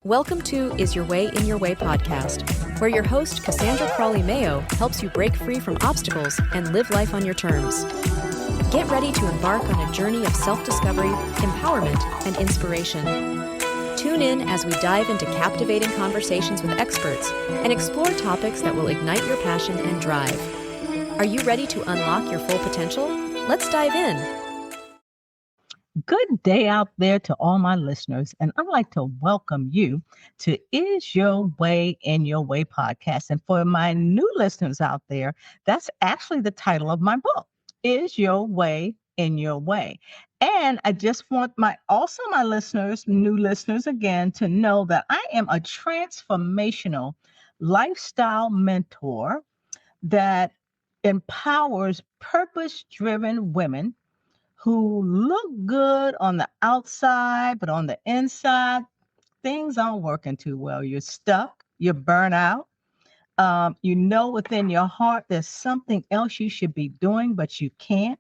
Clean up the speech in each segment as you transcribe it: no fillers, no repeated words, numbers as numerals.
Welcome to Is Your Way in Your Way podcast, where your host, Cassandra Crawley Mayo, helps you break free from obstacles and live life on your terms. Get ready to embark on a journey of self-discovery, empowerment, and inspiration. Tune in as we dive into captivating conversations with experts and explore topics that will ignite your passion and drive. Are you ready to unlock your full potential? Let's dive in. Good day out there to all my listeners, and I'd like to welcome you to Is Your Way in Your Way podcast. And for my new listeners out there, that's actually the title of my book, Is Your Way in Your Way. And I just want my listeners, new listeners again, to know that I am a transformational lifestyle mentor that empowers purpose-driven women who look good on the outside, but on the inside, things aren't working too well. You're stuck, you're burnt out. You know within your heart there's something else you should be doing, but you can't.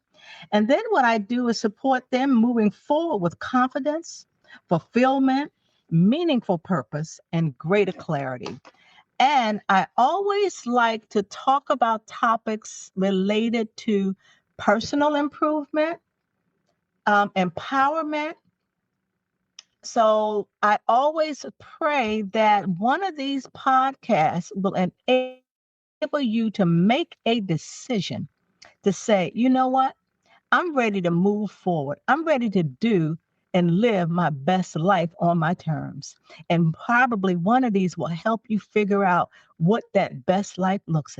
And then what I do is support them moving forward with confidence, fulfillment, meaningful purpose, and greater clarity. And I always like to talk about topics related to personal improvement, empowerment. So I always pray that one of these podcasts will enable you to make a decision to say, you know what? I'm ready to move forward. I'm ready to do and live my best life on my terms. And probably one of these will help you figure out what that best life looks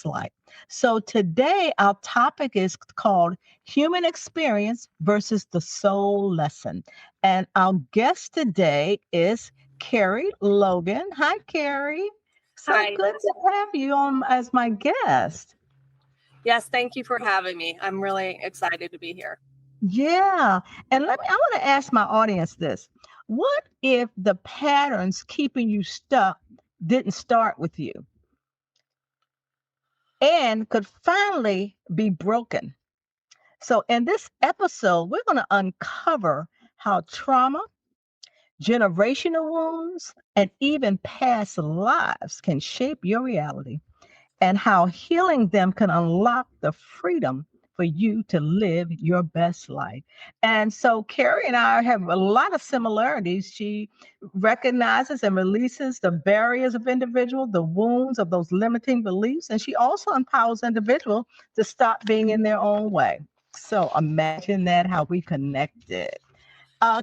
like. So today our topic is called Human Experience versus the Soul Lesson. And our guest today is Kerie Logan. Hi, Kerie. So Hi. Good to have you on as my guest. Yes, thank you for having me. I'm really excited to be here. Yeah. And I want to ask my audience this. What if the patterns keeping you stuck didn't start with you and could finally be broken? So in this episode, we're going to uncover how trauma, generational wounds, and even past lives can shape your reality, and how healing them can unlock the freedom for you to live your best life. And so Kerie and I have a lot of similarities. She recognizes and releases the barriers of individuals, the wounds of those limiting beliefs, and she also empowers individuals to stop being in their own way. So imagine that, how we connected.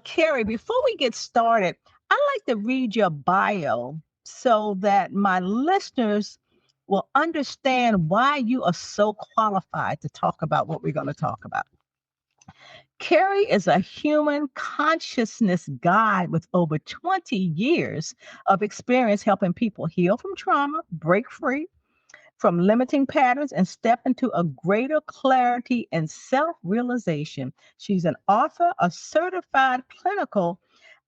Kerie, before we get started, I'd like to read your bio so that my listeners will understand why you are so qualified to talk about what we're going to talk about. Kerie is a human consciousness guide with over 20 years of experience helping people heal from trauma, break free from limiting patterns, and step into a greater clarity and self-realization. She's an author, a certified clinical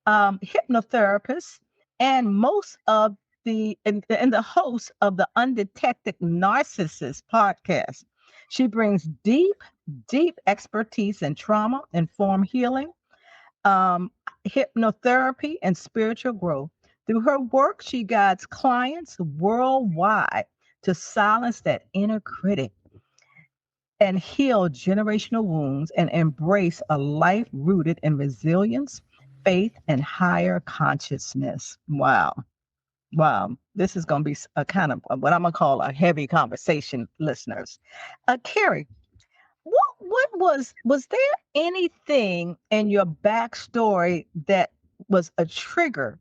hypnotherapist, and the host of the Undetected Narcissist podcast. She brings deep expertise in trauma, informed healing, hypnotherapy, and spiritual growth. Through her work, she guides clients worldwide to silence that inner critic and heal generational wounds and embrace a life rooted in resilience, faith, and higher consciousness. Wow. This is going to be a kind of what I'm going to call a heavy conversation, listeners. Kerie, what was there anything in your backstory that was a trigger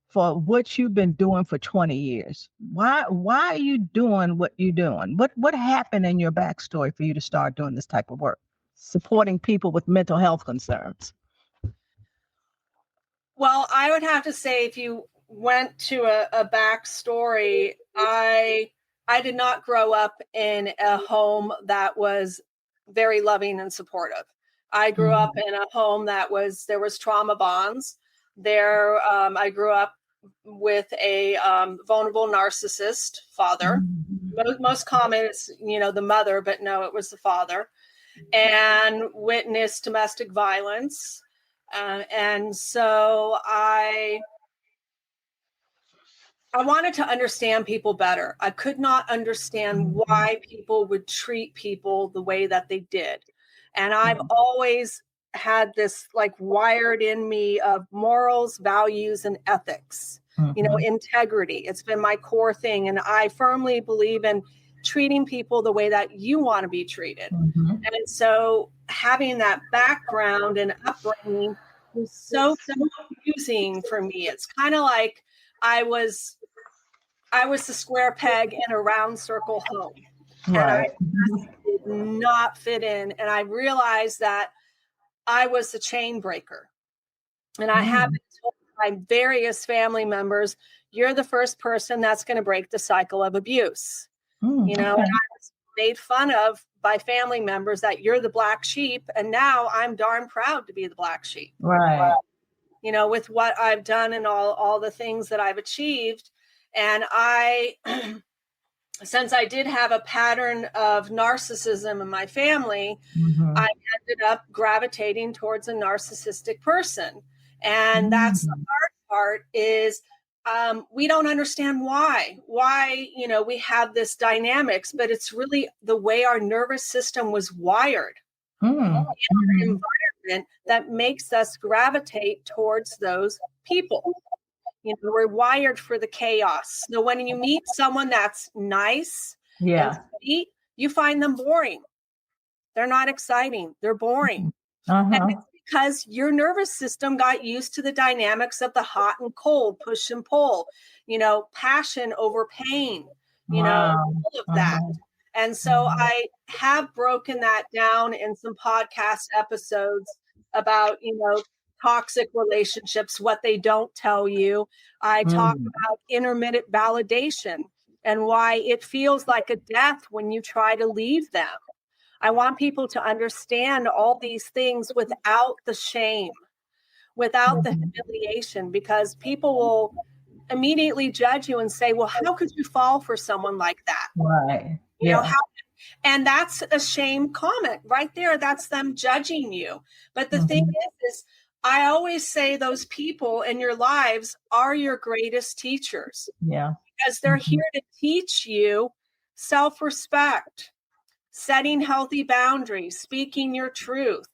for what you've been doing for 20 years? Why are you doing what you're doing? What happened in your backstory for you to start doing this type of work, supporting people with mental health concerns? Well, I would have to say, if you went to a backstory, I did not grow up in a home that was very loving and supportive. I grew up in a home there was trauma bonds. I grew up with a vulnerable narcissist father. Most common is, the mother, but no, it was the father, and witnessed domestic violence. And so I I wanted to understand people better. I could not understand why people would treat people the way that they did. And I've always had this like wired in me of morals, values, and ethics, integrity. It's been my core thing. And I firmly believe in treating people the way that you want to be treated. And so having that background and upbringing was so confusing for me. It's kind of like I was the square peg in a round circle home. Right. And I did not fit in. And I realized that I was the chain breaker. And I have been told by various family members, you're the first person that's going to break the cycle of abuse. And I was made fun of by family members that you're the black sheep. And now I'm darn proud to be the black sheep. Right. With what I've done and all the things that I've achieved. And since I did have a pattern of narcissism in my family, I ended up gravitating towards a narcissistic person. And that's the hard part is we don't understand why we have this dynamics, but it's really the way our nervous system was wired in our environment that makes us gravitate towards those people. We're wired for the chaos. So when you meet someone that's nice and sweet, you find them boring. They're not exciting. They're boring. And it's because your nervous system got used to the dynamics of the hot and cold, push and pull, passion over pain, all of that. And so I have broken that down in some podcast episodes about, toxic relationships, what they don't tell you. I talk about intermittent validation and why it feels like a death when you try to leave them. I want people to understand all these things without the shame, without the humiliation, because people will immediately judge you and say, well, how could you fall for someone like that? Right. And that's a shame comment right there. That's them judging you. But the thing is I always say those people in your lives are your greatest teachers. Yeah. Because they're here to teach you self-respect, setting healthy boundaries, speaking your truth,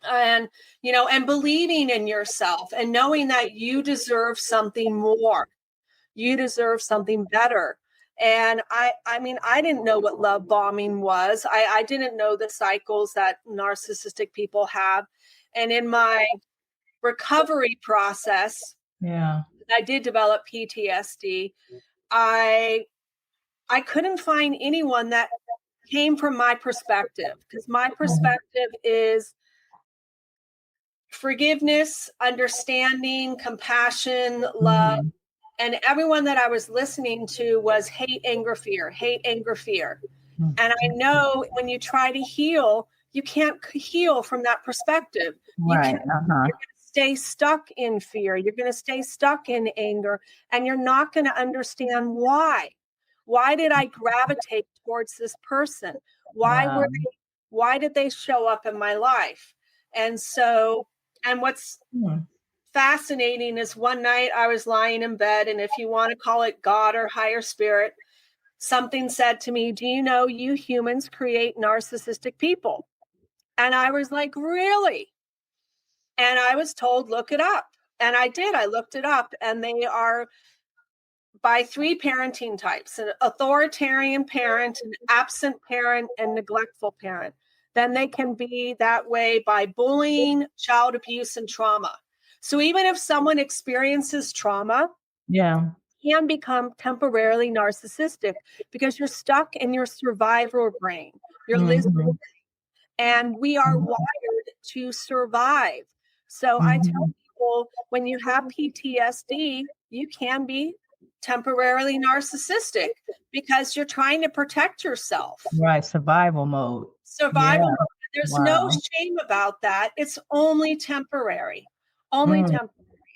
and believing in yourself and knowing that you deserve something more. You deserve something better. And I didn't know what love bombing was. I didn't know the cycles that narcissistic people have. And in my recovery process, I did develop PTSD. I couldn't find anyone that came from my perspective, because my perspective is forgiveness, understanding, compassion, love. And everyone that I was listening to was hate, anger, fear, hate, anger, fear. And I know when you try to heal, you can't heal from that perspective. Right. You're going to stay stuck in fear. You're going to stay stuck in anger, and you're not going to understand why. Why did I gravitate towards this person? Why did they show up in my life? And what's fascinating is one night I was lying in bed, and if you want to call it God or higher spirit, something said to me, do you know you humans create narcissistic people? And I was like, really? And I was told, look it up. And I did. I looked it up, and they are by 3 parenting types: an authoritarian parent, an absent parent, and neglectful parent. Then they can be that way by bullying, child abuse, and trauma. So even if someone experiences trauma, can become temporarily narcissistic because you're stuck in your survivor brain, your lizard brain, and we are wired to survive. So I tell people, when you have PTSD, you can be temporarily narcissistic because you're trying to protect yourself. Right. Survival mode. Survival mode. There's no shame about that. It's only temporary. Only temporary.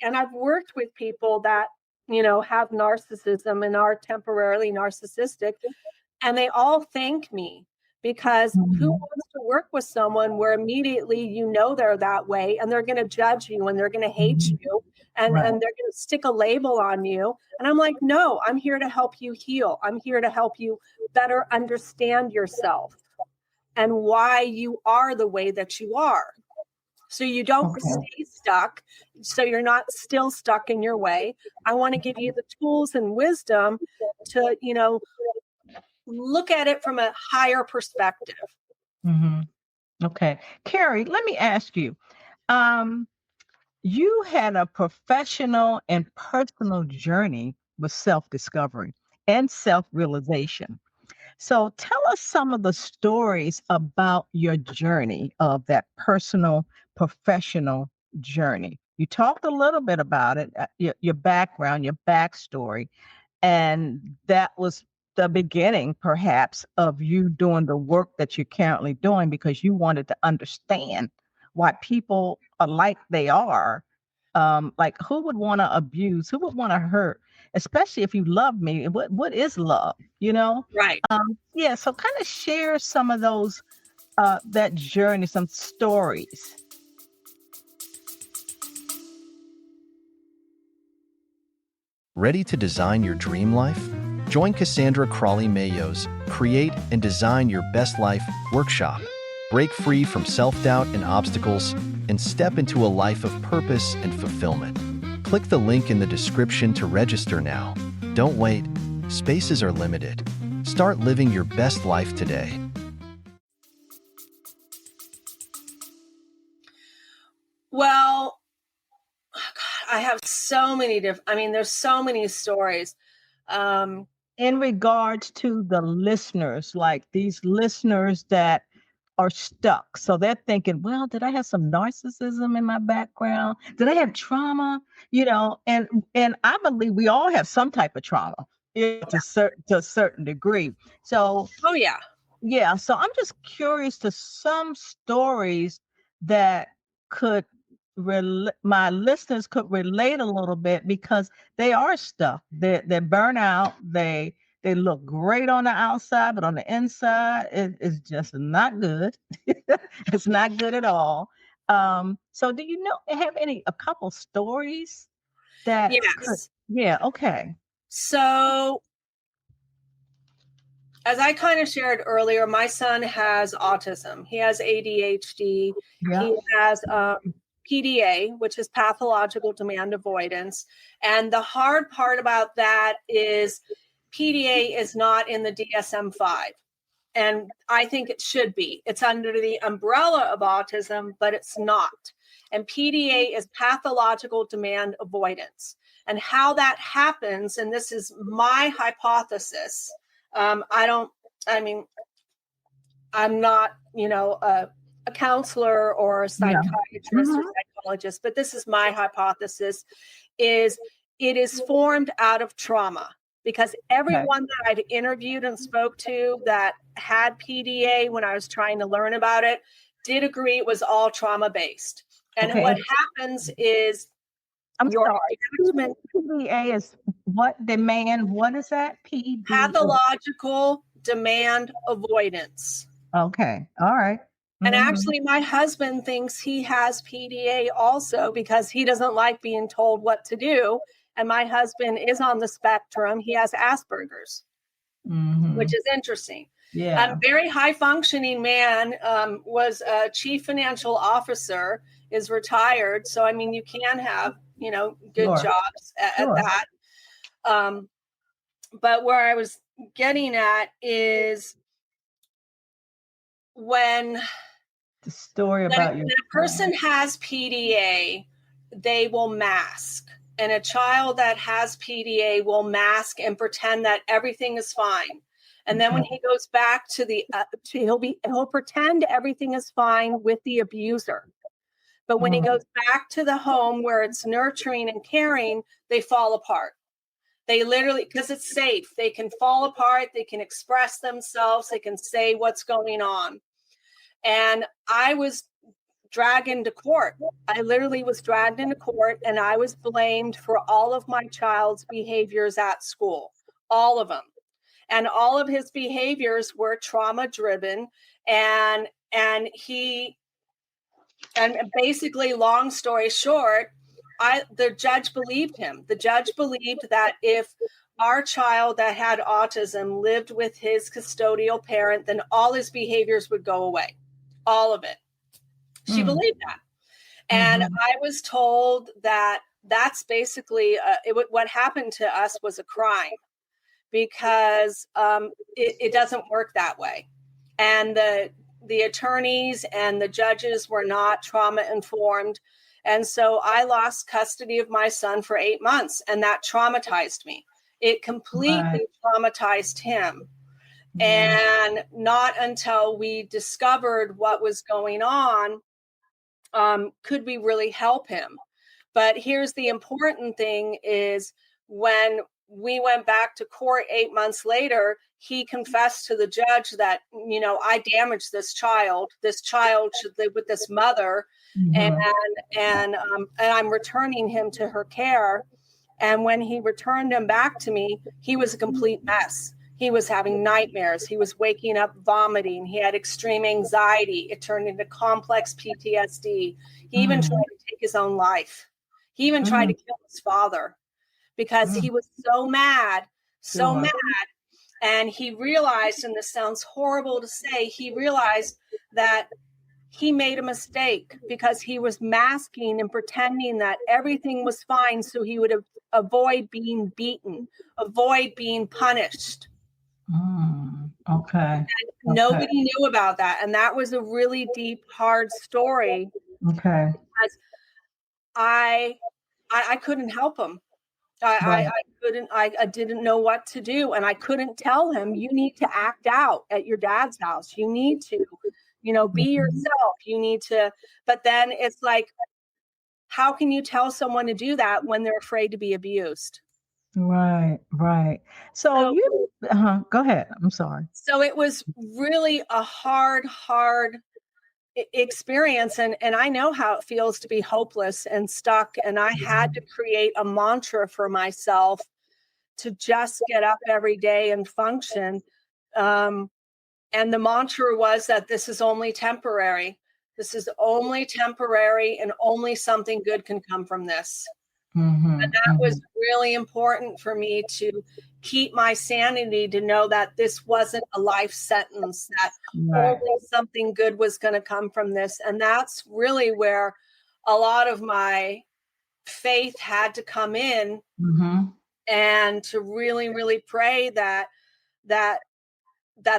And I've worked with people that, have narcissism and are temporarily narcissistic, and they all thank me because who Mhm. wants to work with someone where immediately they're that way and they're going to judge you and they're going to hate Mhm. you and Right. they're going to stick a label on you. And I'm like, no, I'm here to help you heal. I'm here to help you better understand yourself and why you are the way that you are. So you don't Okay. stay stuck. So you're not still stuck in your way. I want to give you the tools and wisdom to, look at it from a higher perspective. Mhm. Okay. Kerie, let me ask you. Um, you had a professional and personal journey with self-discovery and self-realization. So tell us some of the stories about your journey of that personal, professional journey. You talked a little bit about it, your background, your backstory, and that was the beginning, perhaps, of you doing the work that you're currently doing because you wanted to understand why people are like they are. Like who would want to abuse? Who would want to hurt? Especially if you love me. What is love? You know? Right. Yeah. So kind of share some of those that journey, some stories. Ready to design your dream life? Join Cassandra Crawley Mayo's Create and Design Your Best Life workshop. Break free from self-doubt and obstacles and step into a life of purpose and fulfillment. Click the link in the description to register now. Don't wait. Spaces are limited. Start living your best life today. Well, I have so many there's so many stories. In regards to the listeners, like these listeners that are stuck. So they're thinking, well, did I have some narcissism in my background? Did I have trauma? And I believe we all have some type of trauma, to a certain degree. So Oh, yeah. yeah, so I'm just curious to some stories that could my listeners could relate a little bit because they are stuck. They're burnt out. They look great on the outside, but on the inside, it's just not good. It's not good at all. So do you have a couple stories that could? Yes. Yeah, okay. So as I kind of shared earlier, my son has autism. He has ADHD. Yeah. He has PDA, which is pathological demand avoidance. And the hard part about that is PDA is not in the DSM-5. And I think it should be. It's under the umbrella of autism, but it's not. And PDA is pathological demand avoidance. And how that happens, and this is my hypothesis. I'm not, a counselor or a Yeah. psychiatrist or Mhm. psychologist, but this is my hypothesis, is it is formed out of trauma. Because Okay. everyone that I've interviewed and spoke to that had PDA when I was trying to learn about it did agree it was all trauma-based. And Okay. what happens is I'm your sorry. attachment, PDA is what demand? What is that? PDA. pathological demand avoidance. Okay. All right. And Mhm. actually, my husband thinks he has PDA also because he doesn't like being told what to do. And my husband is on the spectrum. He has Asperger's, which Mhm. is interesting. Yeah. Very high functioning man, was a chief financial officer, is retired. So, I mean, you can have, good Sure. jobs at Sure. that. But where I was getting at is when The story when about your a person has PDA, they will mask. And a child that has PDA will mask and pretend that everything is fine. And then when he goes back to he'll pretend everything is fine with the abuser. But when he goes back to the home where it's nurturing and caring, they fall apart. They literally, because it's safe, they can fall apart, they can express themselves, they can say what's going on. And I was dragged into court. I literally was dragged into court and I was blamed for all of my child's behaviors at school, all of them. and all of his behaviors were trauma driven. And basically, long story short, the judge believed him. The judge believed that if our child that had autism lived with his custodial parent, then all his behaviors would go away, all of it. She believed that. And I was told that that's basically what happened to us was a crime, because it doesn't work that way. And the attorneys and the judges were not trauma informed. And so I lost custody of my son for 8 months, and that traumatized me. It completely traumatized him. And not until we discovered what was going on could we really help him. But here's the important thing is, when we went back to court 8 months later, he confessed to the judge that, I damaged this child. This child should live with this mother, and I'm returning him to her care. And when he returned him back to me, he was a complete mess. He was having nightmares. He was waking up vomiting. He had extreme anxiety. It turned into complex PTSD. He even tried to take his own life. He even tried to kill his father because he was so mad. And he realized, and this sounds horrible to say, he realized that he made a mistake because he was masking and pretending that everything was fine so he would avoid being beaten, avoid being punished. Okay. And nobody knew about that. And that was a really deep, hard story. Okay. Because I couldn't help him. I didn't know what to do. And I couldn't tell him, you need to act out at your dad's house. You need to, be yourself. You need to, but then it's like, how can you tell someone to do that when they're afraid to be abused? Right. So you, go ahead. I'm sorry. So it was really a hard experience. And I know how it feels to be hopeless and stuck. And I had to create a mantra for myself to just get up every day and function. And the mantra was that this is only temporary. This is only temporary, and only something good can come from this. And that was really important for me to keep my sanity, to know that this wasn't a life sentence, that only something good was going to come from this. And that's really where a lot of my faith had to come in, and to really, really pray that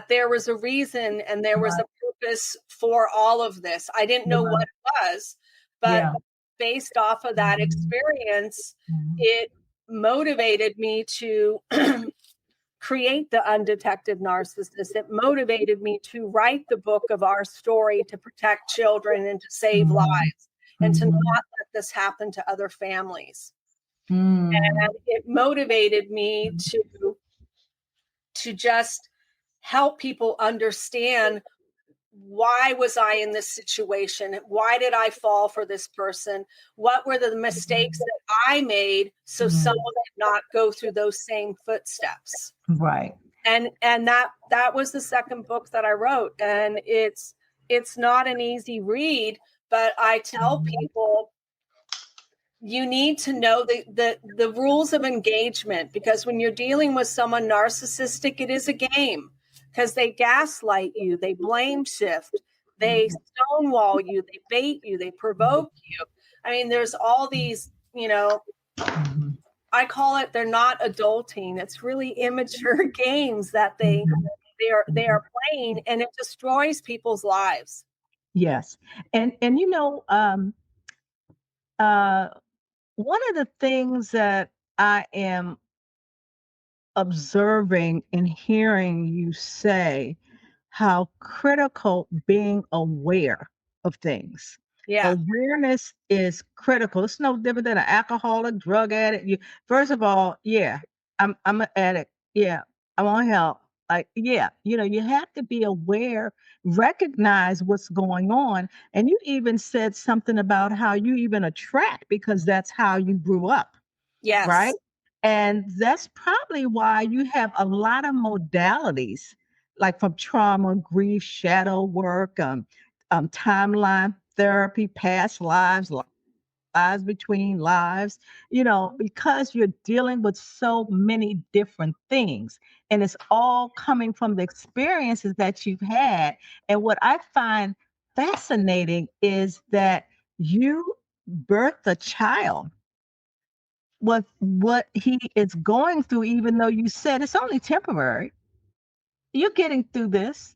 there was a reason and there was a purpose for all of this. I didn't know what it was, but based off of that experience, it motivated me to create The Undetected Narcissist. It motivated me to write the book of our story to protect children and to save lives, and to not let this happen to other families. And it motivated me to just help people understand, why was I in this situation? Why did I fall for this person? What were the mistakes that I made so someone could not go through those same footsteps? Right. And that was the second book that I wrote. And it's not an easy read, but I tell people, you need to know the rules of engagement, because when you're dealing with someone narcissistic, it is a game. Because they gaslight you, they blame shift, they stonewall you, they bait you, they provoke you. I mean, there's all these, I call it, they're not adulting. It's really immature games that they are playing, and it destroys people's lives. Yes. And one of the things that I am observing and hearing you say, how critical being aware of things. Yeah. Awareness is critical. It's no different than an alcoholic, drug addict. First of all, I'm an addict. Yeah, I want help. You have to be aware, recognize what's going on. And you even said something about how you even attract, because that's how you grew up. Yes. Right. And that's probably why you have a lot of modalities, like from trauma, grief, shadow work, timeline therapy, past lives, lives between lives, because you're dealing with so many different things. And it's all coming from the experiences that you've had. And what I find fascinating is that you birthed a child with what he is going through, even though you said it's only temporary. You're getting through this.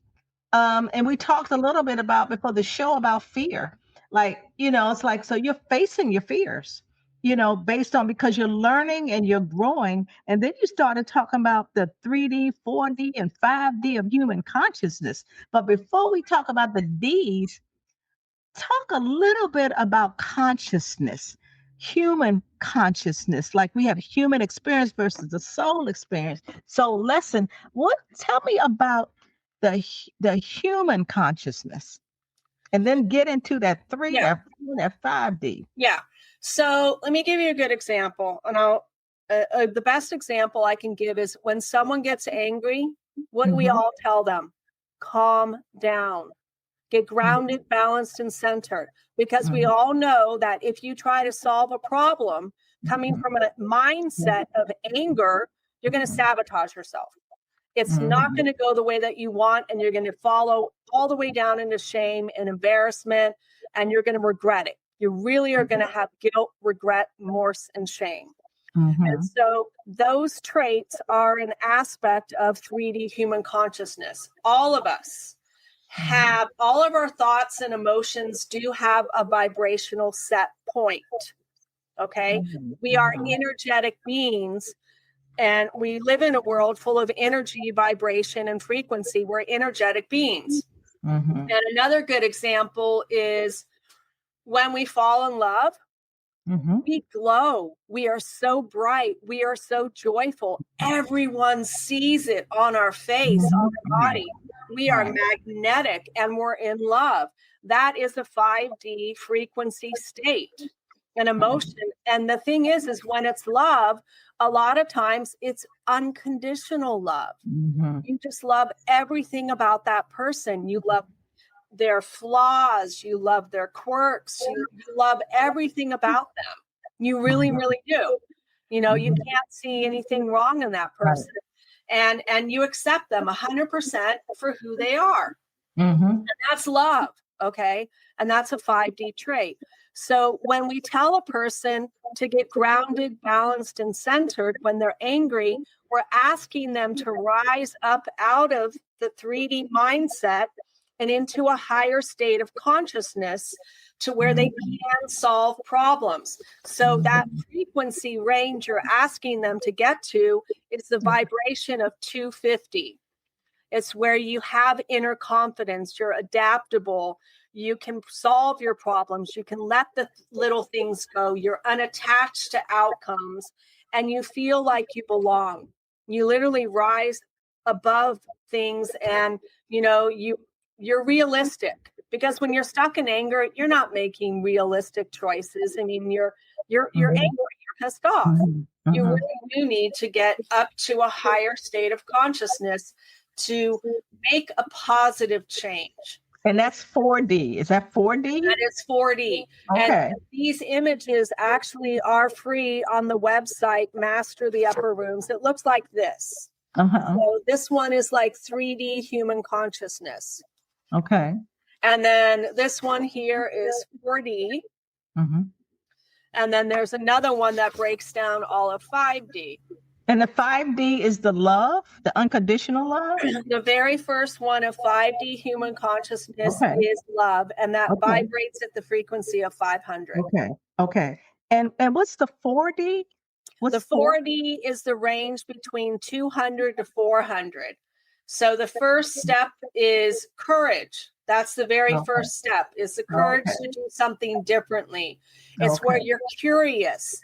And we talked a little bit about before the show about fear. Like, it's like, so you're facing your fears, based on because you're learning and you're growing. And then you started talking about the 3D, 4D, and 5D of human consciousness. But before we talk about the Ds, talk a little bit about consciousness, human consciousness. Like we have human experience versus the soul experience. So, tell me about the human consciousness, and then get into that 3, Yeah. that 5D. Yeah. So let me give you a good example. And the best example I can give is when someone gets angry, what do we all tell them? Calm down. Get grounded, balanced, and centered. Because we all know that if you try to solve a problem coming from a mindset of anger, you're going to sabotage yourself. It's not going to go the way that you want, and you're going to follow all the way down into shame and embarrassment, and you're going to regret it. You really are going to have guilt, regret, remorse, and shame. And so those traits are an aspect of 3D human consciousness. All of us have, all of our thoughts and emotions do have a vibrational set point. Okay? We are energetic beings. And we live in a world full of energy, vibration, and frequency. We're energetic beings. And another good example is when we fall in love, we glow. We are so bright. We are so joyful. Everyone sees it on our face, on our body. We are magnetic and we're in love. That is a 5D frequency state. An emotion. And the thing is when it's love, a lot of times it's unconditional love. You just love everything about that person. You love their flaws. You love their quirks. You love everything about them. You really, really do. You can't see anything wrong in that person. And you accept them 100% for who they are. And that's love. Okay. And that's a 5D trait. So when we tell a person to get grounded, balanced, and centered when they're angry, we're asking them to rise up out of the 3D mindset and into a higher state of consciousness to where they can solve problems. So that frequency range you're asking them to get to is the vibration of 250. It's where you have inner confidence, you're adaptable, you can solve your problems, you can let the little things go, you're unattached to outcomes, and you feel like you belong. You literally rise above things, and you're realistic. Because when you're stuck in anger, you're not making realistic choices. I mean, you're angry, you're pissed off. You really do need to get up to a higher state of consciousness to make a positive change. And that's 4D. Is that 4D? That is 4D. Okay. And these images actually are free on the website, Master the Upper Rooms. It looks like this. So this one is like 3D human consciousness. Okay. And then this one here is 4D. And then there's another one that breaks down all of 5D. And the 5D is the love, the unconditional love? The very first one of 5D human consciousness is love, and that vibrates at the frequency of 500. Okay. And what's the 4D? The 4D is the range between 200 to 400. So the first step is courage. That's the very first step, is the courage to do something differently. It's where you're curious.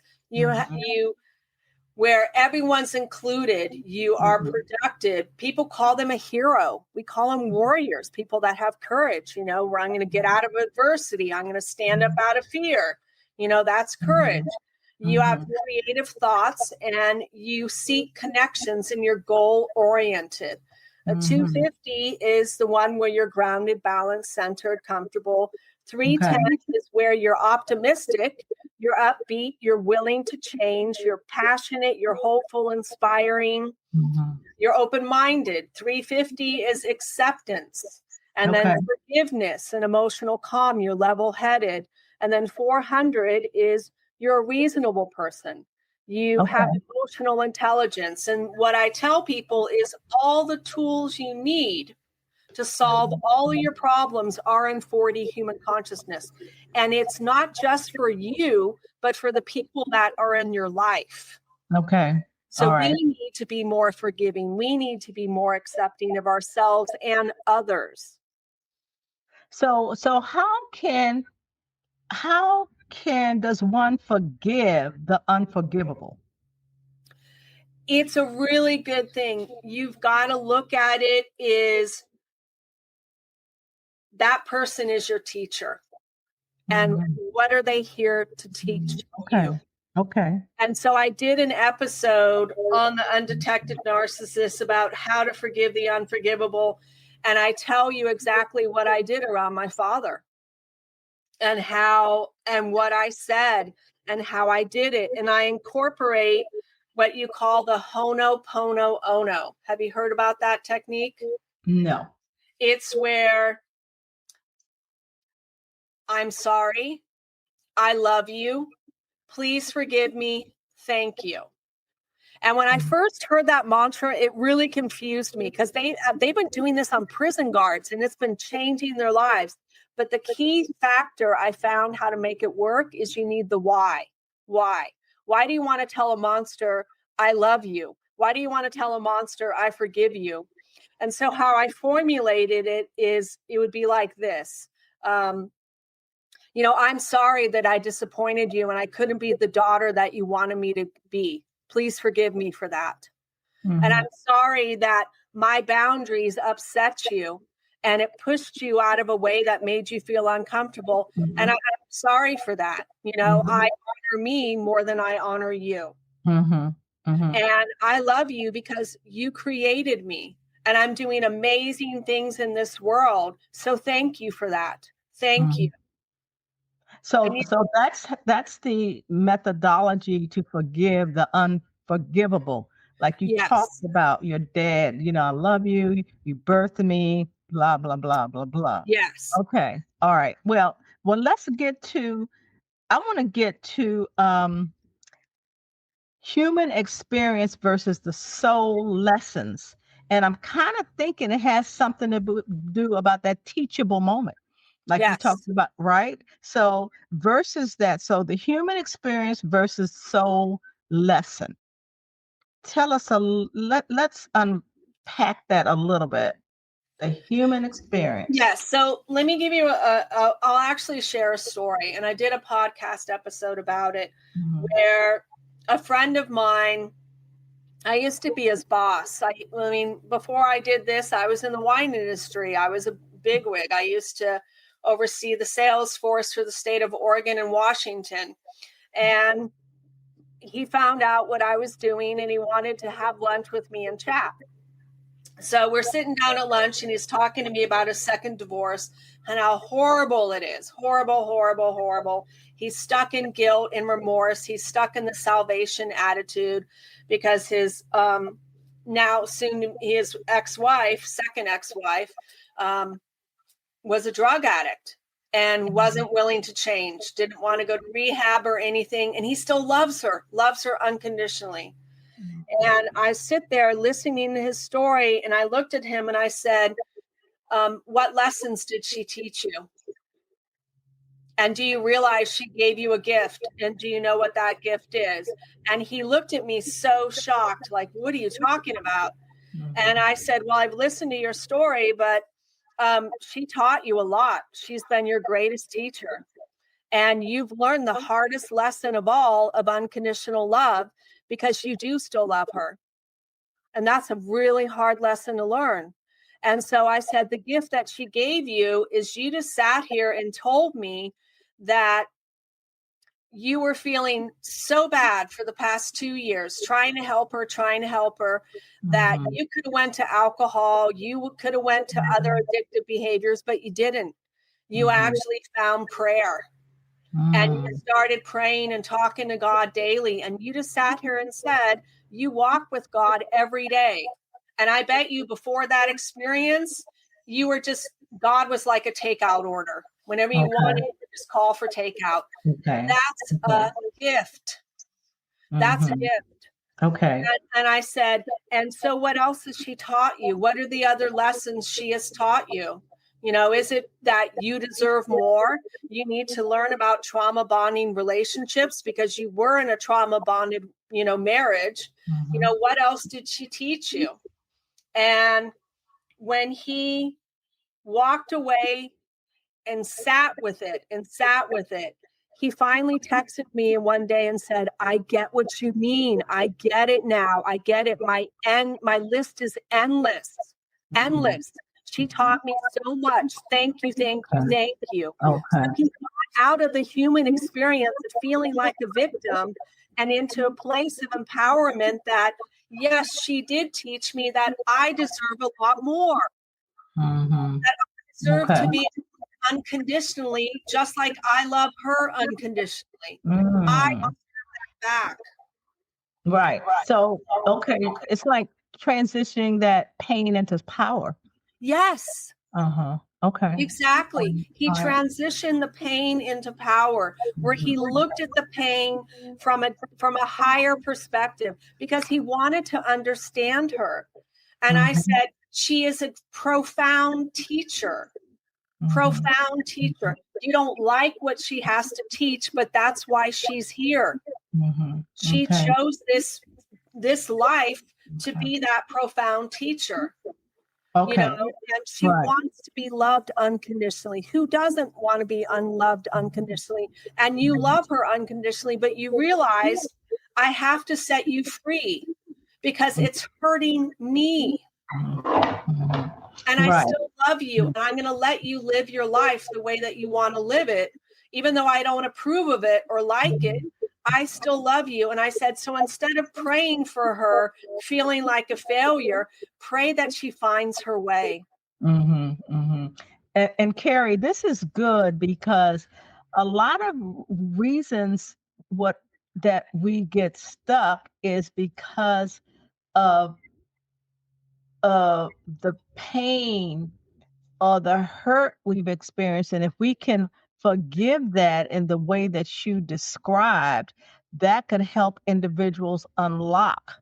Where everyone's included, you are productive. People call them a hero. We call them warriors, people that have courage, where I'm going to get out of adversity. I'm going to stand up out of fear. That's courage. You have creative thoughts and you seek connections and you're goal oriented. A 250 is the one where you're grounded, balanced, centered, comfortable. 310 is where you're optimistic, you're upbeat, you're willing to change, you're passionate, you're hopeful, inspiring, you're open-minded. 350 is acceptance. And then forgiveness and emotional calm, you're level-headed. And then 400 is you're a reasonable person. You have emotional intelligence. And what I tell people is all the tools you need to solve all of your problems are in 4D human consciousness. And it's not just for you, but for the people that are in your life. Okay. So we need to be more forgiving. We need to be more accepting of ourselves and others. So how does one forgive the unforgivable? It's a really good thing. You've got to look at it is that person is your teacher. And what are they here to teach you? Okay. And so I did an episode on the undetected narcissist about how to forgive the unforgivable. And I tell you exactly what I did around my father and how and what I said and how I did it. And I incorporate what you call the Ho'oponopono. Have you heard about that technique? No. It's where I'm sorry, I love you, please forgive me, thank you. And when I first heard that mantra, it really confused me because they've been doing this on prison guards and it's been changing their lives. But the key factor I found how to make it work is you need the why. Why? Why do you want to tell a monster, I love you? Why do you want to tell a monster, I forgive you? And so how I formulated it is it would be like this. I'm sorry that I disappointed you and I couldn't be the daughter that you wanted me to be. Please forgive me for that. And I'm sorry that my boundaries upset you and it pushed you out of a way that made you feel uncomfortable. And I'm sorry for that. I honor me more than I honor you. And I love you because you created me and I'm doing amazing things in this world. So thank you for that. Thank you. So that's the methodology to forgive the unforgivable. Like you talked about your dad, I love you, you birthed me, blah, blah, blah, blah, blah. Yes. Okay. All right. Well, I want to get to human experience versus the soul lessons. And I'm kind of thinking it has something to do about that teachable moment. Like you talked about, right? So versus that. So the human experience versus soul lesson. Tell us let's unpack that a little bit. The human experience. Yes. So let me give you I'll actually share a story. And I did a podcast episode about it where a friend of mine, I used to be his boss. I mean, before I did this, I was in the wine industry. I was a bigwig. I used to oversee the sales force for the state of Oregon and Washington. And he found out what I was doing and he wanted to have lunch with me and chat. So we're sitting down at lunch and he's talking to me about his second divorce and how horrible it is. Horrible, horrible, horrible. He's stuck in guilt and remorse. He's stuck in the salvation attitude because his now soon his ex-wife, second ex-wife, was a drug addict and wasn't willing to change, didn't want to go to rehab or anything. And he still loves her unconditionally. And I sit there listening to his story and I looked at him and I said, what lessons did she teach you? And do you realize she gave you a gift? And do you know what that gift is? And he looked at me so shocked, like, what are you talking about? And I said, well, I've listened to your story, but she taught you a lot. She's been your greatest teacher. And you've learned the hardest lesson of all of unconditional love because you do still love her. And that's a really hard lesson to learn. And so I said, the gift that she gave you is you just sat here and told me that you were feeling so bad for the past 2 years, trying to help her, that you could have went to alcohol, you could have went to other addictive behaviors, but you didn't. You actually found prayer. And you started praying and talking to God daily. And you just sat here and said, you walk with God every day. And I bet you before that experience, you were just, God was like a takeout order. Whenever you wanted, you just call for takeout. That's a gift. That's a gift. Okay. And I said, and so what else has she taught you? What are the other lessons she has taught you? You know, is it that you deserve more? You need to learn about trauma bonding relationships because you were in a trauma bonded, marriage. You know, what else did she teach you? And when he walked away and sat with it, he finally texted me one day and said, I get what you mean. I get it now. I get it. My list is endless. She taught me so much. Thank you. Okay. So he got out of the human experience of feeling like a victim and into a place of empowerment that, yes, she did teach me that I deserve a lot more. That I deserve to be unconditionally, just like I love her unconditionally. I deserve that back. Right. So, okay. It's like transitioning that pain into power. Yes. Okay. Exactly. He transitioned the pain into power, where he looked at the pain from a higher perspective because he wanted to understand her. And I said, she is a profound teacher. Profound teacher. You don't like what she has to teach, but that's why she's here. She chose this life to be that profound teacher. And she wants to be loved unconditionally. Who doesn't want to be unloved unconditionally? And you love her unconditionally, but you realize I have to set you free because it's hurting me. And I still love you. And I'm going to let you live your life the way that you want to live it. Even though I don't approve of it or like it, I still love you. And I said, so instead of praying for her, feeling like a failure, pray that she finds her way. And Kerie, this is good because a lot of reasons that we get stuck is because of the pain or the hurt we've experienced. And if we can forgive that in the way that you described, that can help individuals unlock.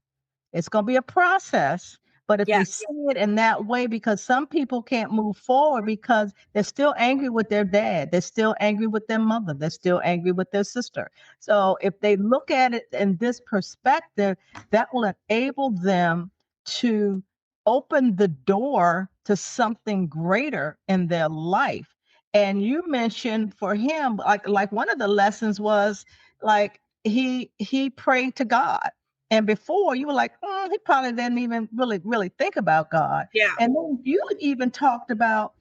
It's going to be a process, but if we see it in that way, because some people can't move forward because they're still angry with their dad, they're still angry with their mother, they're still angry with their sister. So if they look at it in this perspective, that will enable them to open the door to something greater in their life. And you mentioned for him, like one of the lessons was like he prayed to God. And before you were like, he probably didn't even really think about God. Yeah. And then you even talked about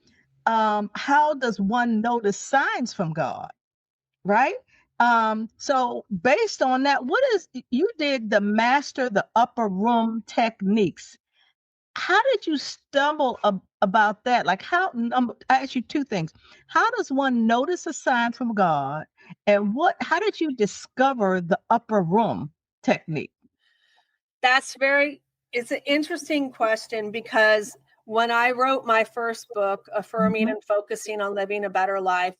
how does one notice signs from God, right? So based on that, you did the master the upper room techniques. How did you stumble about that? Like I ask you two things. How does one notice a sign from God? And how did you discover the upper room technique? It's an interesting question because when I wrote my first book, Affirming and Focusing on Living a Better Life,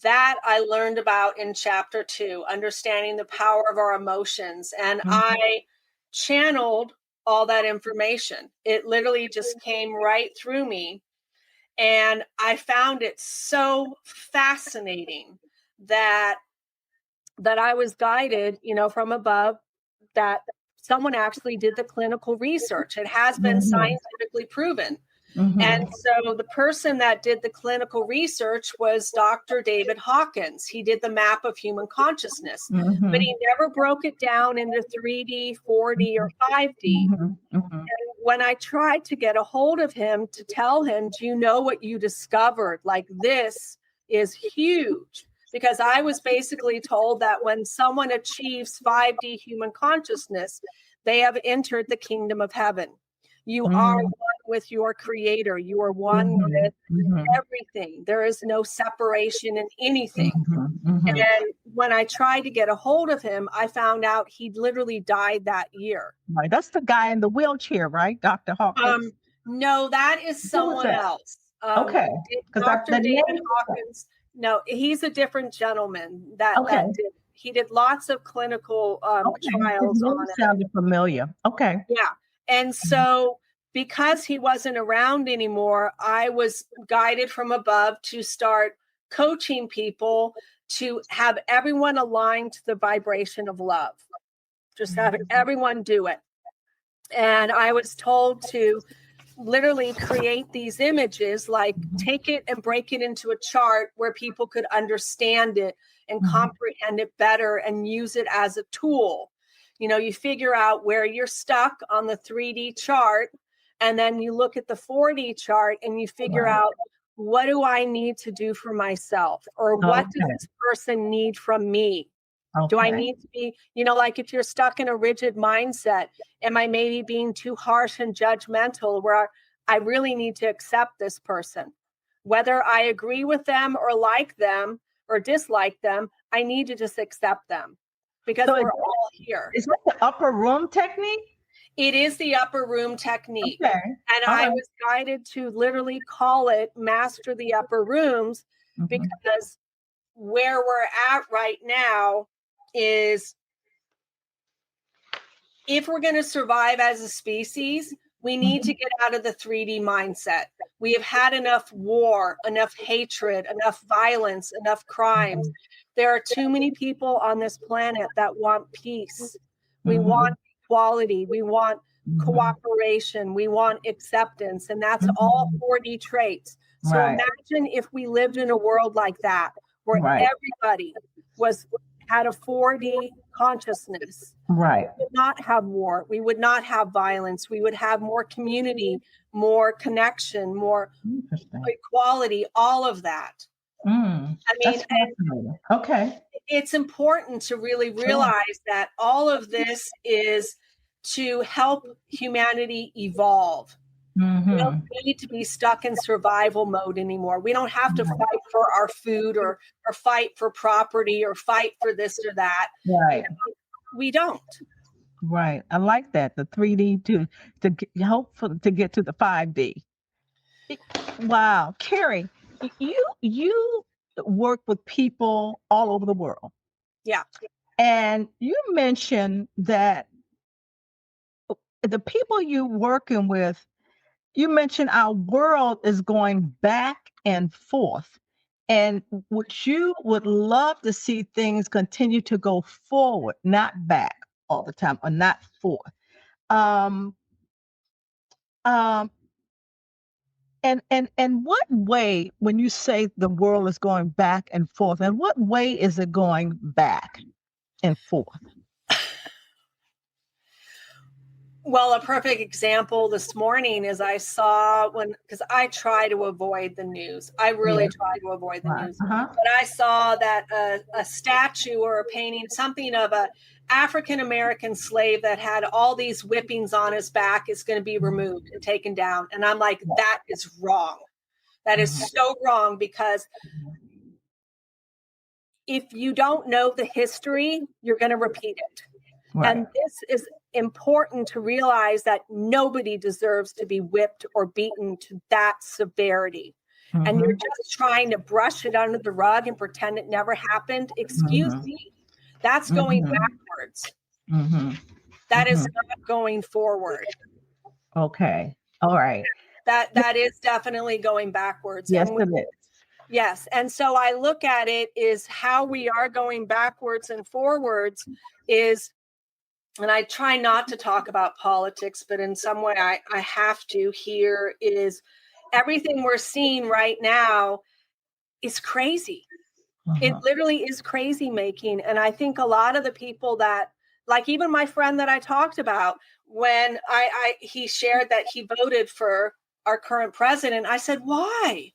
that I learned about in chapter 2, understanding the power of our emotions. And I channeled all that information. It literally just came right through me. And I found it so fascinating that I was guided, from above, that someone actually did the clinical research. It has been scientifically proven. And so the person that did the clinical research was Dr. David Hawkins. He did the map of human consciousness, but he never broke it down into 3D, 4D, or 5D. And when I tried to get a hold of him to tell him, do you know what you discovered? Like, this is huge. because I was basically told that when someone achieves 5D human consciousness, they have entered the kingdom of heaven. You are one with your creator. You are one with everything. There is no separation in anything. And when I tried to get a hold of him, I found out he'd literally died that year. Right. That's the guy in the wheelchair, right? Dr. Hawkins? No, that is someone else. Okay. Dr. David Hawkins. No, he's a different gentleman that he did lots of clinical trials on it. Sounded familiar. Okay. Yeah. And so because he wasn't around anymore, I was guided from above to start coaching people to have everyone aligned to the vibration of love. Just have everyone do it. And I was told to literally create these images, like take it and break it into a chart where people could understand it and comprehend it better and use it as a tool. You know, you figure out where you're stuck on the 3D chart, and then you look at the 4D chart and you figure out, what do I need to do for myself? Or what does this person need from me? Do I need to be, you know, like if you're stuck in a rigid mindset, am I maybe being too harsh and judgmental where I really need to accept this person? Whether I agree with them or like them or dislike them, I need to just accept them because we're all here. Is that the upper room technique? It is the upper room technique. And I was guided to literally call it Master the Upper Rooms because where we're at right now is, if we're going to survive as a species, we need to get out of the 3D mindset. We have had enough war, enough hatred, enough violence, enough crimes. There are too many people on this planet that want peace. We want equality. We want cooperation. We want acceptance. And that's all 4D traits. So imagine if we lived in a world like that, where everybody had a 4D consciousness. Right. We would not have war. We would not have violence. We would have more community, more connection, more equality, all of that. I mean, it's important to really realize that all of this is to help humanity evolve. We don't need to be stuck in survival mode anymore. We don't have to fight for our food or fight for property or fight for this or that. Right. We don't. Right. I like that. The 3D to help to get to the 5D. Wow. Kerie, you work with people all over the world. Yeah. And you mentioned that the people you're working with, you mentioned our world is going back and forth. And you would love to see things continue to go forward, not back all the time, or not forth. And what way, when you say the world is going back and forth, and what way is it going back and forth? Well, a perfect example this morning is I saw because I try to avoid the news. I really try to avoid the news. But I saw that a statue or a painting, something of a African-American slave that had all these whippings on his back is going to be removed and taken down. And I'm like, that is wrong. That is so wrong, because if you don't know the history, you're going to repeat it. Right. And this is important to realize, that nobody deserves to be whipped or beaten to that severity. And you're just trying to brush it under the rug and pretend it never happened. Excuse me. That's going backwards. That is not going forward. Okay. All right. That is definitely going backwards. Yes, it is. Yes. And so I look at it is how we are going backwards and forwards is, and I try not to talk about politics, but in some way I have to here, is everything we're seeing right now is crazy. It literally is crazy making. And I think a lot of the people that, like even my friend that I talked about, when he shared that he voted for our current president, I said, why?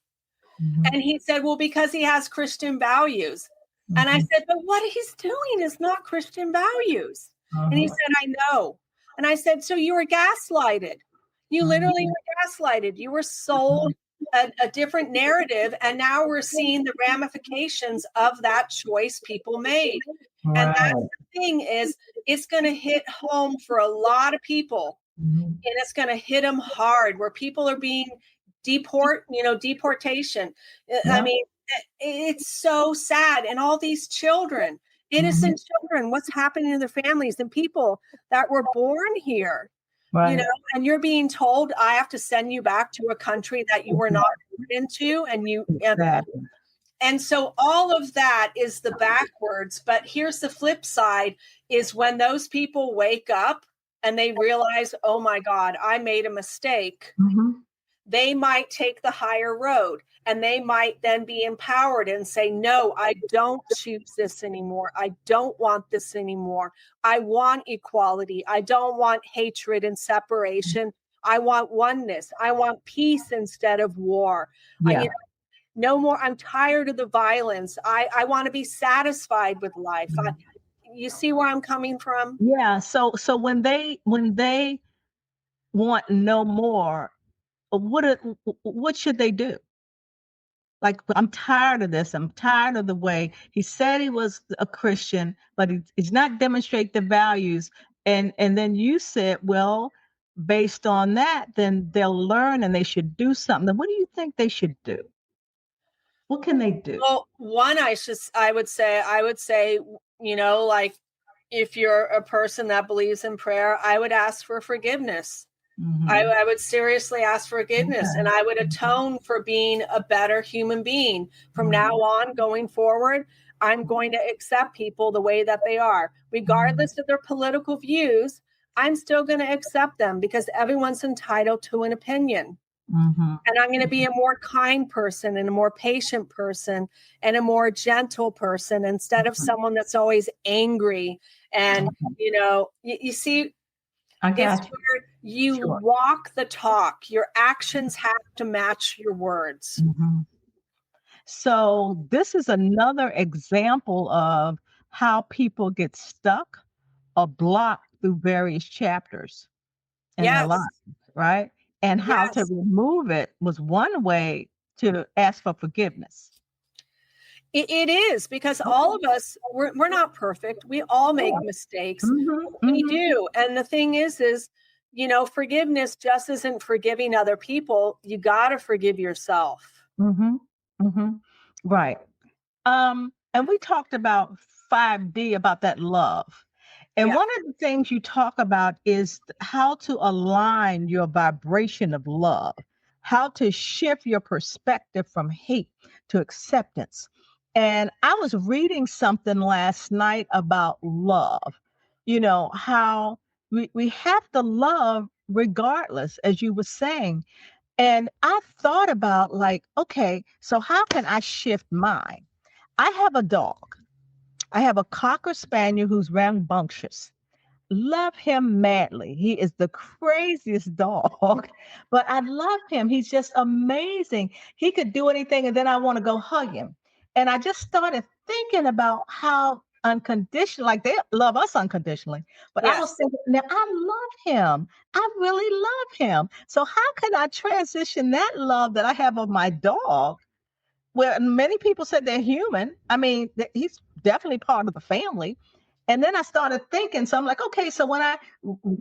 And he said, well, because he has Christian values. And I said, but what he's doing is not Christian values. And he said, I know. And I said, so you were gaslighted. You literally were gaslighted. You were sold a different narrative. And now we're seeing the ramifications of that choice people made. Right. And that's the thing is, it's going to hit home for a lot of people. And it's going to hit them hard where people are being deportation. I mean, it's so sad. And all these children, innocent children, what's happening to their families and people that were born here, Right. and you're being told, I have to send you back to a country that you were not born into. And so all of that is the backwards. But here's the flip side is when those people wake up and they realize, oh my God, I made a mistake. They might take the higher road and they might then be empowered and say, no, I don't choose this anymore. I don't want this anymore. I want equality. I don't want hatred and separation. I want oneness. I want peace instead of war. No more. I'm tired of the violence. I want to be satisfied with life. You see where I'm coming from? Yeah. So when they want no more, what should they do? Like, I'm tired of this. I'm tired of the way he said he was a Christian, but he's not demonstrate the values. And then you said, well, based on that, then they'll learn and they should do something. Then what do you think they should do? What can they do? Well, one, I would say, like if you're a person that believes in prayer, I would ask for forgiveness. I would seriously ask for forgiveness, and I would atone for being a better human being. From now on, going forward, I'm going to accept people the way that they are, regardless of their political views. I'm still going to accept them because everyone's entitled to an opinion. And I'm going to be a more kind person and a more patient person and a more gentle person instead of someone that's always angry. And, you see, it's where you walk the talk. Your actions have to match your words. So this is another example of how people get stuck or blocked through various chapters in their lives, right? And how to remove it was one way to ask for forgiveness. It is, because all of us, we're not perfect. We all make mistakes. We do. And the thing is, forgiveness just isn't forgiving other people. You got to forgive yourself. Right. And we talked about 5D, about that love. And one of the things you talk about is how to align your vibration of love, how to shift your perspective from hate to acceptance. And I was reading something last night about love, how we have to love regardless, as you were saying. And I thought about okay, so how can I shift mine? I have a dog. I have a Cocker Spaniel who's rambunctious. Love him madly. He is the craziest dog, but I love him. He's just amazing. He could do anything, and then I want to go hug him. And I just started thinking about how unconditional, like they love us unconditionally. But I was thinking, now I love him. I really love him. So how can I transition that love that I have of my dog, where many people said they're human? I mean, he's definitely part of the family. And then I started thinking, so I'm like, okay, so when I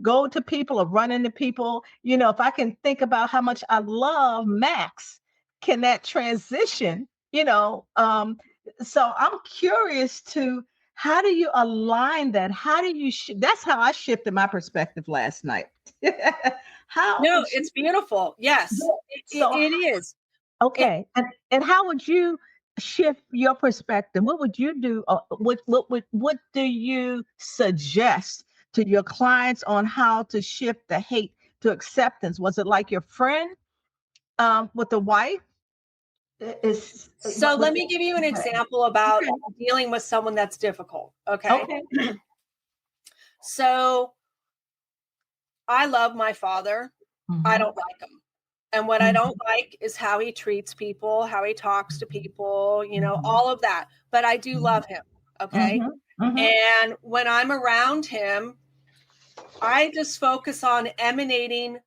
go to people or run into people, if I can think about how much I love Max, can that transition, So I'm curious to, how do you align that? How do you, that's how I shifted my perspective last night. It's beautiful. Yes, it is. Okay. And how would you shift your perspective? What would you do? What do you suggest to your clients on how to shift the hate to acceptance? Was it like your friend with the wife? So let me give you an example about dealing with someone that's difficult. Okay. So I love my father. I don't like him. And what I don't like is how he treats people, how he talks to people, all of that. But I do love him. Okay. And when I'm around him, I just focus on emanating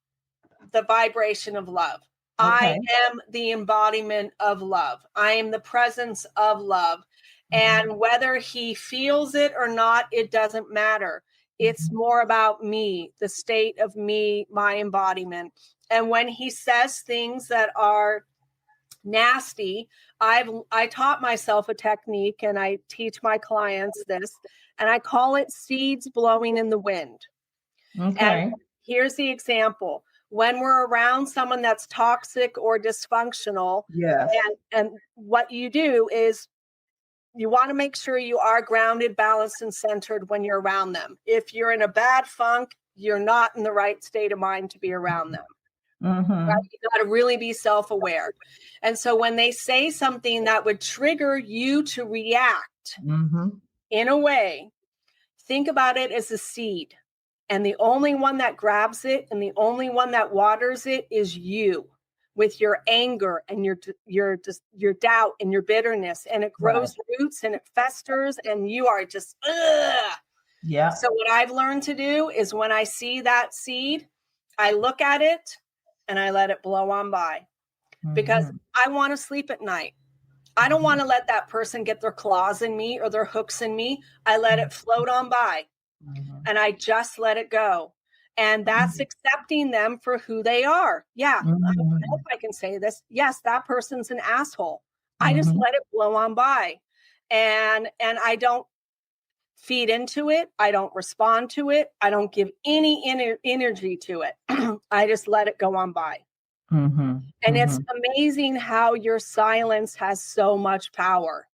the vibration of love. I am the embodiment of love. I am the presence of love. And whether he feels it or not, it doesn't matter. It's more about me, the state of me, my embodiment. And when he says things that are nasty, I taught myself a technique, and I teach my clients this, and I call it seeds blowing in the wind. And here's the example. When we're around someone that's toxic or dysfunctional, and what you do is you want to make sure you are grounded, balanced, and centered when you're around them. If you're in a bad funk, you're not in the right state of mind to be around them. Right? You got to really be self-aware. And so when they say something that would trigger you to react in a way, think about it as a seed. And the only one that grabs it and the only one that waters it is you, with your anger and your doubt and your bitterness. And it grows roots and it festers, and you are just, ugh. Yeah. So what I've learned to do is when I see that seed, I look at it and I let it blow on by, because I want to sleep at night. I don't want to let that person get their claws in me or their hooks in me. I let it float on by. And I just let it go. And that's accepting them for who they are. Yeah, I hope I can say this. Yes, that person's an asshole. I just let it blow on by. And I don't feed into it. I don't respond to it. I don't give any energy to it. I just let it go on by. And it's amazing how your silence has so much power.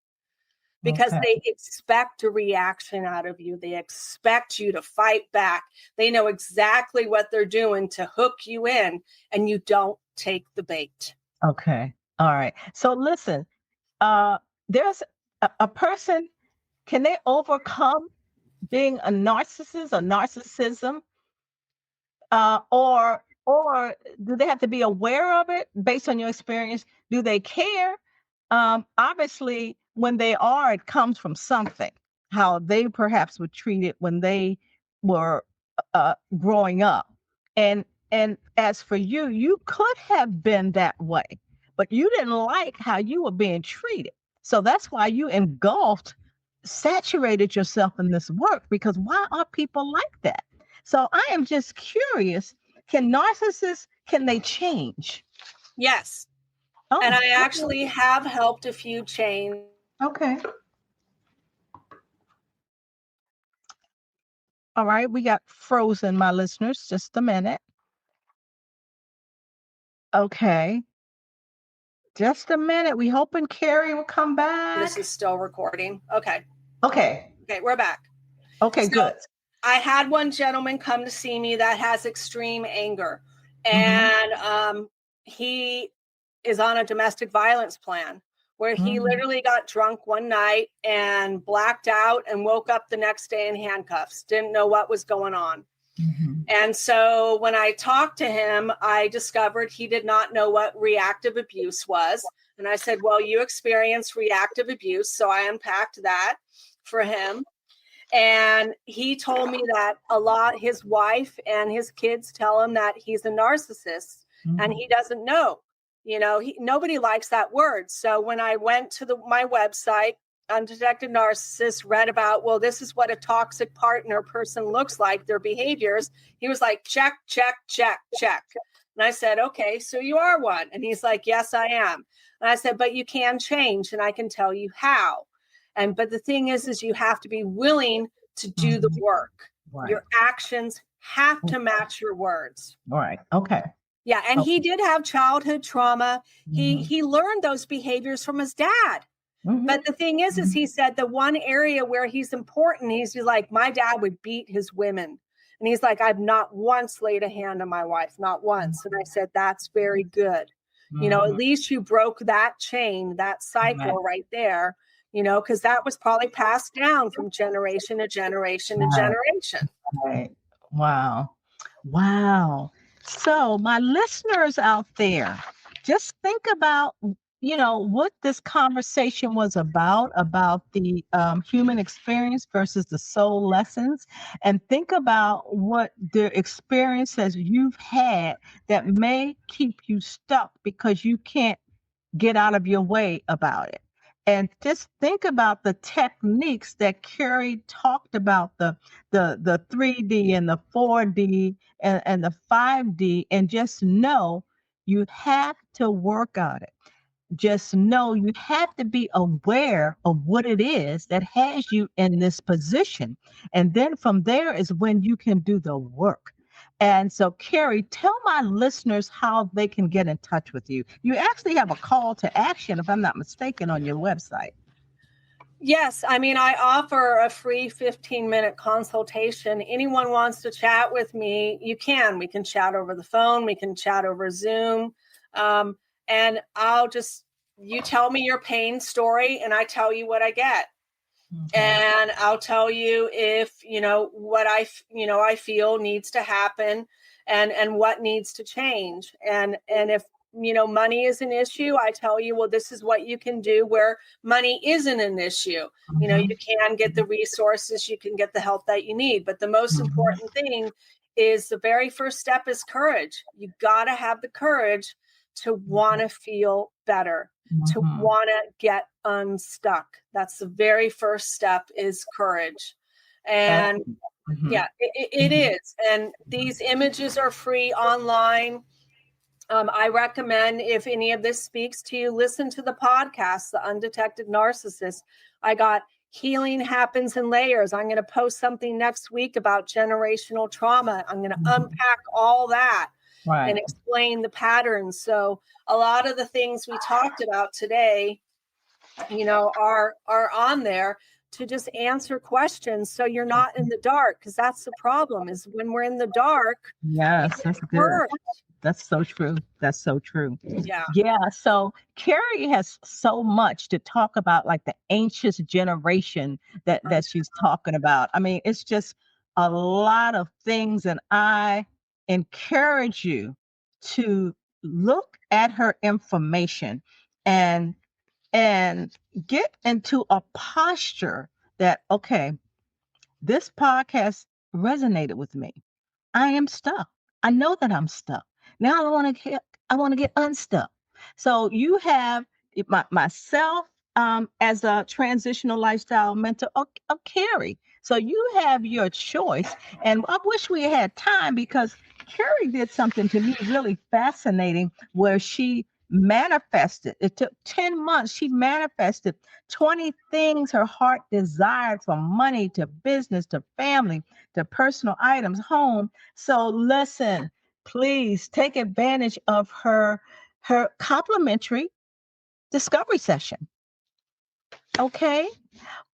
Because they expect a reaction out of you. They expect you to fight back. They know exactly what they're doing to hook you in, and you don't take the bait. Okay. All right. So listen, there's a person, can they overcome being a narcissist or narcissism? Or do they have to be aware of it based on your experience? Do they care? Obviously, when they are, it comes from something, how they perhaps were treated when they were growing up. And as for you, you could have been that way, but you didn't like how you were being treated. So that's why you saturated yourself in this work, because why are people like that? So I am just curious, can they change? Yes. Oh, and I actually have helped a few change. Okay. All right. We got frozen, my listeners. Just a minute. Okay. Just a minute. We hoping Kerie will come back. This is still recording. Okay. Okay. Okay. We're back. Okay, so good. I had one gentleman come to see me that has extreme anger, and he is on a domestic violence plan, where he literally got drunk one night and blacked out and woke up the next day in handcuffs, didn't know what was going on. And so when I talked to him, I discovered he did not know what reactive abuse was. And I said, well, you experienced reactive abuse. So I unpacked that for him. And he told me that his wife and his kids tell him that he's a narcissist, and he doesn't know. Nobody likes that word. So when I went to my website, Undetected Narcissist, read about, well, this is what a toxic partner person looks like, their behaviors. He was like, check, check, check, check. And I said, okay, so you are one. And he's like, yes, I am. And I said, but you can change, and I can tell you how. But the thing is you have to be willing to do the work. Right. Your actions have to match your words. All right. Okay. Yeah. And he did have childhood trauma. He learned those behaviors from his dad. But the thing is he said the one area where he's important, he's like, my dad would beat his women. And he's like, I've not once laid a hand on my wife, not once. And I said, that's very good. At least you broke that chain, that cycle right there, because that was probably passed down from generation to generation to generation. Right. Wow. So, my listeners out there, just think about, what this conversation was about the human experience versus the soul lessons, and think about what the experiences you've had that may keep you stuck because you can't get out of your way about it. And just think about the techniques that Kerie talked about, the 3D and the 4D and the 5D, and just know you have to work on it. Just know you have to be aware of what it is that has you in this position. And then from there is when you can do the work. And so, Kerie, tell my listeners how they can get in touch with you. You actually have a call to action, if I'm not mistaken, on your website. Yes, I mean, I offer a free 15-minute consultation. Anyone wants to chat with me, you can. We can chat over the phone. We can chat over Zoom. And you tell me your pain story and I tell you what I get. Mm-hmm. And I'll tell you if, what I feel needs to happen and what needs to change. And if, money is an issue, I tell you, well, this is what you can do where money isn't an issue. Mm-hmm. You can get the resources, you can get the help that you need. But the most mm-hmm. important thing is the very first step is courage. You got to have the courage to want to feel better, mm-hmm. to want to get unstuck. That's the very first step is courage. And mm-hmm. yeah, it mm-hmm. is. And these images are free online. I recommend, if any of this speaks to you, listen to the podcast, The Undetected Narcissist. I got Healing Happens in Layers. I'm going to post something next week about generational trauma. I'm going to mm-hmm. unpack all that. Right. And explain the patterns. So a lot of the things we talked about today, are on there to just answer questions. So you're not in the dark, because that's the problem is when we're in the dark. Yes, that's good. That's so true. That's so true. Yeah. Yeah. So Kerie has so much to talk about, like the anxious generation that she's talking about. I mean, it's just a lot of things, and I encourage you to look at her information and get into a posture that, okay, this podcast resonated with me. I am stuck. I know that I'm stuck. Now I want to get unstuck. So you have myself as a transitional lifestyle mentor of Kerie. So you have your choice. And I wish we had time, because Kerie did something to me really fascinating where she manifested. It took 10 months. She manifested 20 things her heart desired, from money to business to family to personal items, home. So listen, please take advantage of her complimentary discovery session. Okay.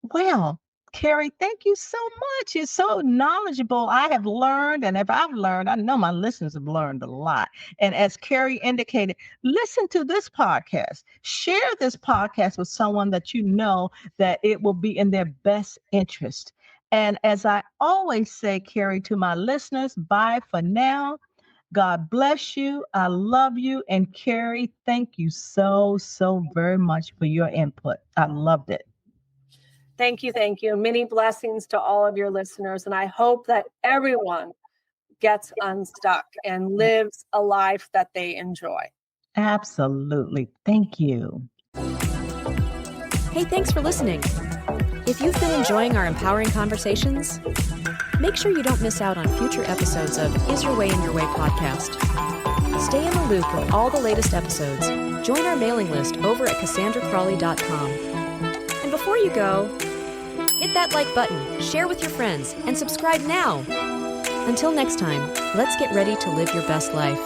Well, Kerie, thank you so much. It's so knowledgeable. I have learned, and if I've learned, I know my listeners have learned a lot. And as Kerie indicated, listen to this podcast. Share this podcast with someone that you know that it will be in their best interest. And as I always say, Kerie, to my listeners, bye for now. God bless you. I love you. And Kerie, thank you so very much for your input. I loved it. Thank you. Thank you. Many blessings to all of your listeners. And I hope that everyone gets unstuck and lives a life that they enjoy. Absolutely. Thank you. Hey, thanks for listening. If you've been enjoying our empowering conversations, make sure you don't miss out on future episodes of Is Your Way in Your Way podcast. Stay in the loop with all the latest episodes. Join our mailing list over at CassandraCrawley.com. And before you go, hit that like button, share with your friends, and subscribe now. Until next time, let's get ready to live your best life.